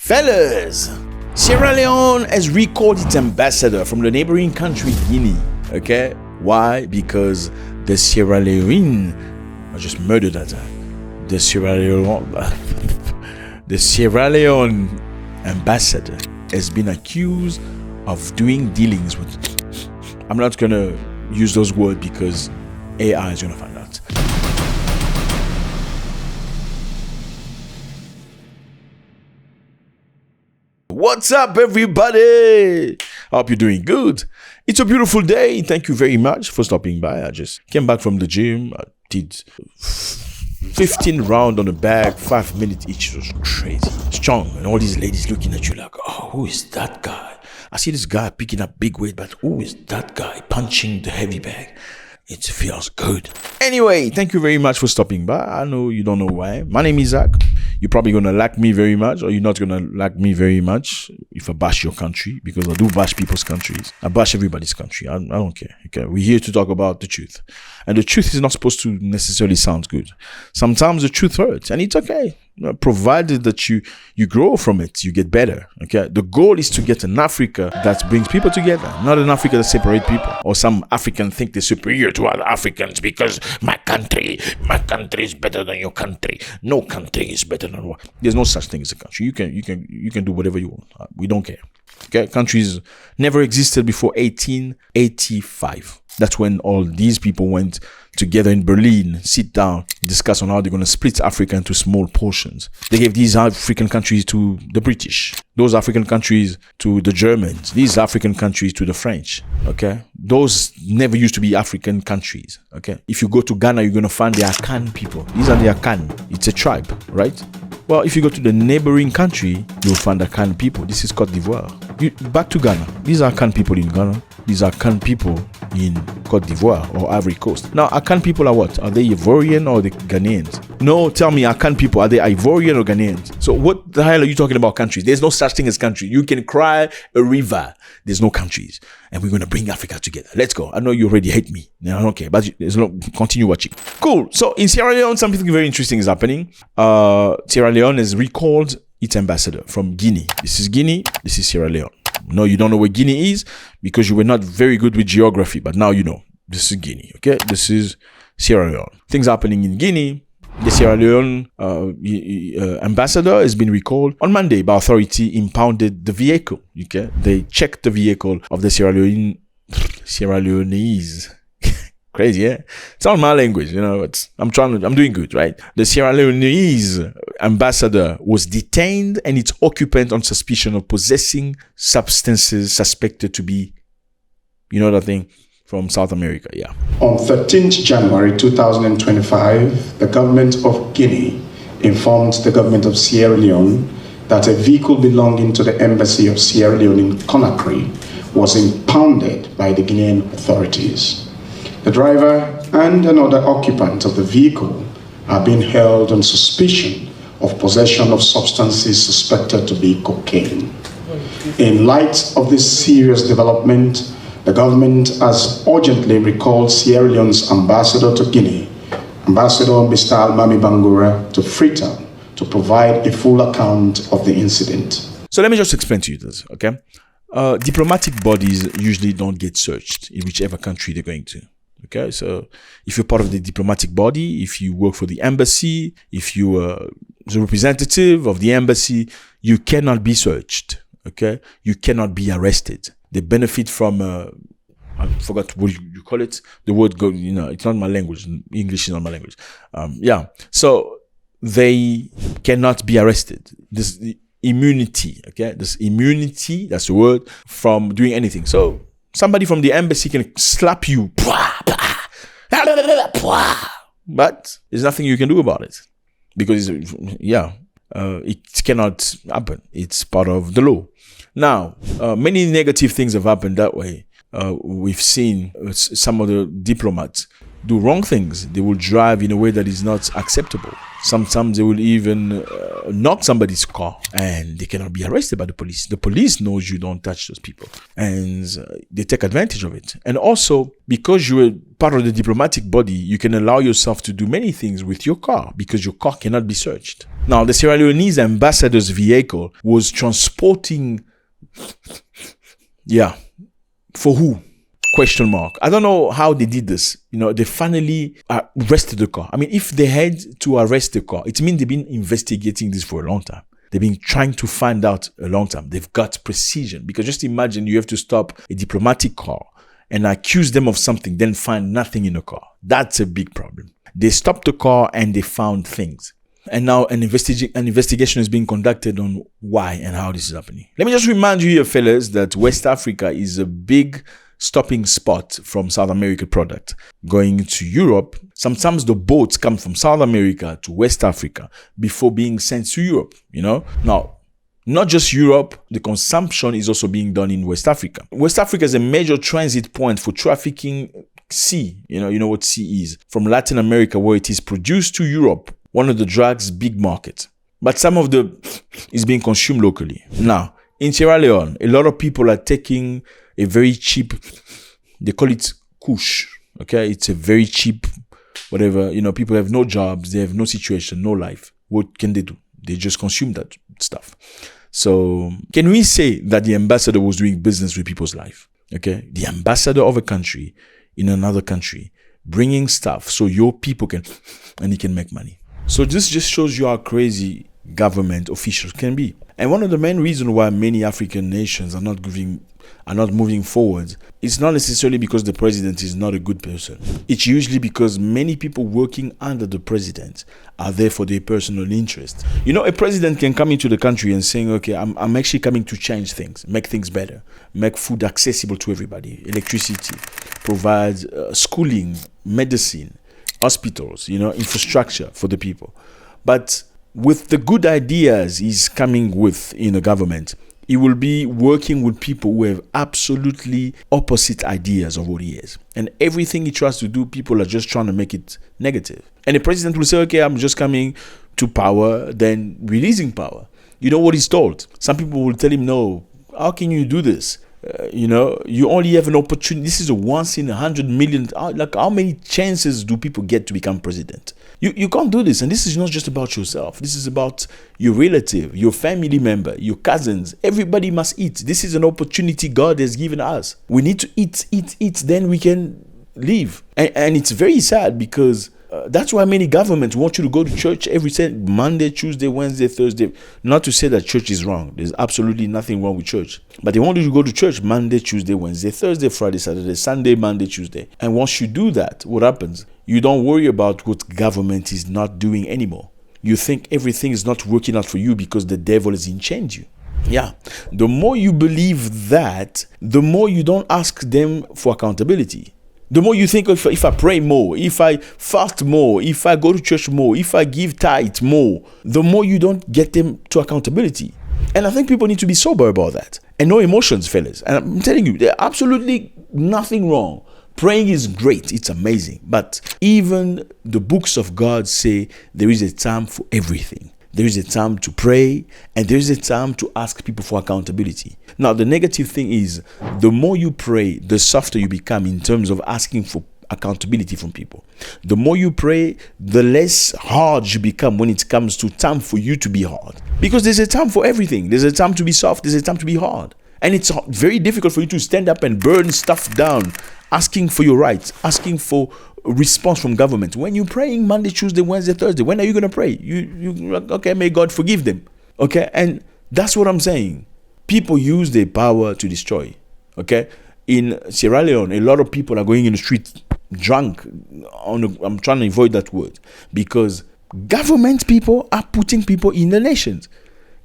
Fellas, Sierra Leone has recalled its ambassador from the neighboring country Guinea. Okay? Why? Because the Sierra Leone, I just murdered that. The Sierra Leone ambassador has been accused of doing dealings with. I'm not gonna use those words because AI is gonna find out. What's up, everybody? I hope you're doing good. It's a beautiful day. Thank you very much for stopping by. I just came back from the gym. I did 15 rounds on the bag, 5 minutes each. It was crazy. Strong. And all these ladies looking at you like, oh, who is that guy? I see this guy picking up big weight, but who is that guy punching the heavy bag? It feels good. Anyway, thank you very much for stopping by. I know you don't know why. My name is Zack. You're probably going to like me very much, or you're not going to like me very much if I bash your country, because I do bash people's countries. I bash everybody's country. I don't care. Okay, we're here to talk about the truth. And the truth is not supposed to necessarily sound good. Sometimes the truth hurts, and it's okay. Provided that you grow from it, you get better. Okay, the goal is to get an Africa that brings people together, not an Africa that separates people, or some African think they're superior to other Africans because my country is better than your country. No country is better than one. There's no such thing as a country. You can do whatever you want. We don't care. Okay, countries never existed before 1885. That's when all these people went together in Berlin, sit down, discuss on how they're going to split Africa into small portions. They gave these African countries to the British, those African countries to the Germans, these African countries to the French. Okay, those never used to be African countries. Okay, if you go to Ghana, you're going to find the Akan people. These are the Akan. It's a tribe, right? Well, if you go to the neighboring country, you'll find Akan people. This is Côte d'Ivoire. Back to Ghana. These are Akan people in Ghana. These are Akan people in Côte d'Ivoire or Ivory Coast. Now, Akan people are what? Are they Ivorian or the Ghanaians? No, tell me, Akan people, are they Ivorian or Ghanaians? So what the hell are you talking about countries? There's no such thing as country. You can cry a river. There's no countries. And we're going to bring Africa together. Let's go. I know you already hate me. No, I don't care. But continue watching. Cool. So in Sierra Leone, something very interesting is happening. Sierra Leone has recalled its ambassador from Guinea. This is Guinea. This is Sierra Leone. No, you don't know where Guinea is because you were not very good with geography. But now you know. This is Guinea. Okay. This is Sierra Leone. Things happening in Guinea. The Sierra Leone ambassador has been recalled on Monday by authority impounded the vehicle. Okay, they checked the vehicle of the Sierra Leonese. Crazy, yeah. It's not my language, you know. I'm doing good, right? The Sierra Leonese ambassador was detained and its occupant on suspicion of possessing substances suspected to be, you know that thing. From South America, yeah. On 13th January 2025, the government of Guinea informed the government of Sierra Leone that a vehicle belonging to the embassy of Sierra Leone in Conakry was impounded by the Guinean authorities. The driver and another occupant of the vehicle are being held on suspicion of possession of substances suspected to be cocaine. In light of this serious development, the government has urgently recalled Sierra Leone's ambassador to Guinea, Ambassador Mr. Almami Bangura, to Freetown to provide a full account of the incident. So let me just explain to you this, okay? Diplomatic bodies usually don't get searched in whichever country they're going to, okay? So if you're part of the diplomatic body, if you work for the embassy, if you are the representative of the embassy, you cannot be searched, okay? You cannot be arrested. They benefit from, I forgot what you call it. The word, it's not my language. English is not my language. So they cannot be arrested. This immunity, okay? This immunity, that's the word, from doing anything. So somebody from the embassy can slap you. But there's nothing you can do about it. Because, it cannot happen. It's part of the law. Now, many negative things have happened that way. We've seen some of the diplomats do wrong things. They will drive in a way that is not acceptable. Sometimes they will even knock somebody's car and they cannot be arrested by the police. The police knows you don't touch those people, and they take advantage of it. And also, because you're part of the diplomatic body, you can allow yourself to do many things with your car because your car cannot be searched. Now, the Sierra Leone's ambassador's vehicle was transporting, for who? Question mark. I don't know how they did this. They finally arrested the car. I mean, if they had to arrest the car, it means they've been investigating this for a long time. They've been trying to find out a long time. They've got precision. Because just imagine you have to stop a diplomatic car and accuse them of something, then find nothing in the car. That's a big problem. They stopped the car and they found things. And now an investigation is being conducted on why and how this is happening. Let me just remind you here, fellas, that West Africa is a big stopping spot from South American product going to Europe. Sometimes the boats come from South America to West Africa before being sent to Europe, Now, not just Europe, the consumption is also being done in West Africa. West Africa is a major transit point for trafficking C. You know what C is. From Latin America, where it is produced, to Europe, one of the drugs' big market. But some of the is being consumed locally. Now, in Sierra Leone, a lot of people are taking a very cheap, they call it kush, okay? It's a very cheap, whatever, people have no jobs, they have no situation, no life. What can they do? They just consume that stuff. So, can we say that the ambassador was doing business with people's life? Okay? The ambassador of a country in another country, bringing stuff so your people and he can make money. So this just shows you how crazy government officials can be. And one of the main reasons why many African nations are not moving forward, it's not necessarily because the president is not a good person. It's usually because many people working under the president are there for their personal interest. A president can come into the country and saying, okay, I'm actually coming to change things, make things better, make food accessible to everybody, electricity, provide schooling, medicine, hospitals, infrastructure for the people. But with the good ideas he's coming with in the government, he will be working with people who have absolutely opposite ideas of what he is. And everything he tries to do, people are just trying to make it negative. And the president will say, okay, I'm just coming to power, then releasing power. You know what he's told? Some people will tell him, no, how can you do this? You only have an opportunity. This is a once in 100 million. Like, how many chances do people get to become president? You can't do this. And this is not just about yourself. This is about your relative, your family member, your cousins. Everybody must eat. This is an opportunity God has given us. We need to eat. Then we can live. And it's very sad because that's why many governments want you to go to church every Monday, Tuesday, Wednesday, Thursday. Not to say that church is wrong. There's absolutely nothing wrong with church. But they want you to go to church Monday, Tuesday, Wednesday, Thursday, Friday, Saturday, Sunday, Monday, Tuesday. And once you do that, what happens? You don't worry about what government is not doing anymore. You think everything is not working out for you because the devil is in change you. Yeah. The more you believe that, the more you don't ask them for accountability. The more you think, if I pray more, if I fast more, if I go to church more, if I give tithe more, the more you don't get them to accountability. And I think people need to be sober about that. And no emotions, fellas. And I'm telling you, there's absolutely nothing wrong. Praying is great. It's amazing. But even the books of God say there is a time for everything. There is a time to pray, and there is a time to ask people for accountability. Now, the negative thing is, the more you pray, the softer you become in terms of asking for accountability from people. The more you pray, the less hard you become when it comes to time for you to be hard. Because there's a time for everything. There's a time to be soft. There's a time to be hard. And it's very difficult for you to stand up and burn stuff down, asking for your rights, asking for response from government. When you're praying Monday, Tuesday, Wednesday, Thursday, when are you going to pray? Okay, may God forgive them. Okay, and that's what I'm saying. People use their power to destroy. Okay, in Sierra Leone, a lot of people are going in the street drunk. I'm trying to avoid that word because government people are putting people in the nations.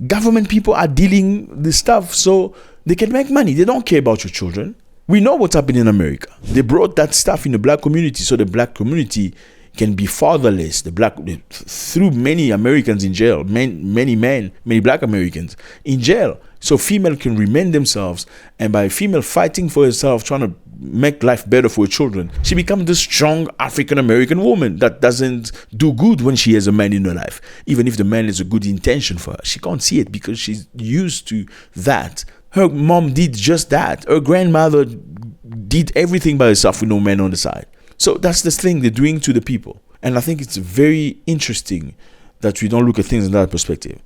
Government people are dealing the stuff so they can make money. They don't care about your children. We know what's happening in America. They brought that stuff in the black community so the black community can be fatherless. Threw many Americans in jail, many black Americans in jail. So female can remain themselves, and by female fighting for herself, trying to make life better for her children, she becomes the strong African-American woman that doesn't do good when she has a man in her life. Even if the man has a good intention for her, she can't see it because she's used to that. Her mom did just that. Her grandmother did everything by herself with no man on the side. So that's the thing they're doing to the people. And I think it's very interesting that we don't look at things in that perspective.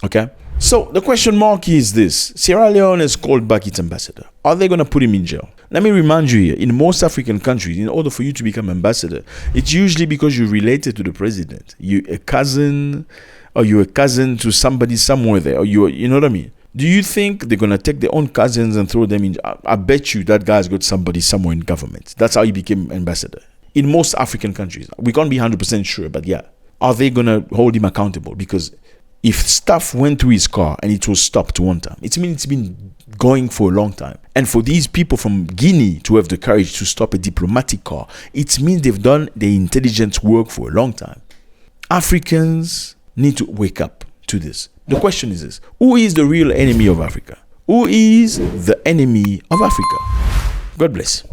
Okay? So the question mark is this. Sierra Leone has called back its ambassador. Are they going to put him in jail? Let me remind you here, in most African countries, in order for you to become ambassador, it's usually because you're related to the president. You're a cousin, or you're a cousin to somebody somewhere there, or you know what I mean? Do you think they're going to take their own cousins and throw them in? I bet you that guy's got somebody somewhere in government. That's how he became ambassador. In most African countries. We can't be 100% sure, but yeah. Are they going to hold him accountable? Because if stuff went to his car and it was stopped one time, it means it's been going for a long time. And for these people from Guinea to have the courage to stop a diplomatic car, it means they've done their intelligence work for a long time. Africans need to wake up to this. The question is this: who is the real enemy of Africa? Who is the enemy of Africa? God bless.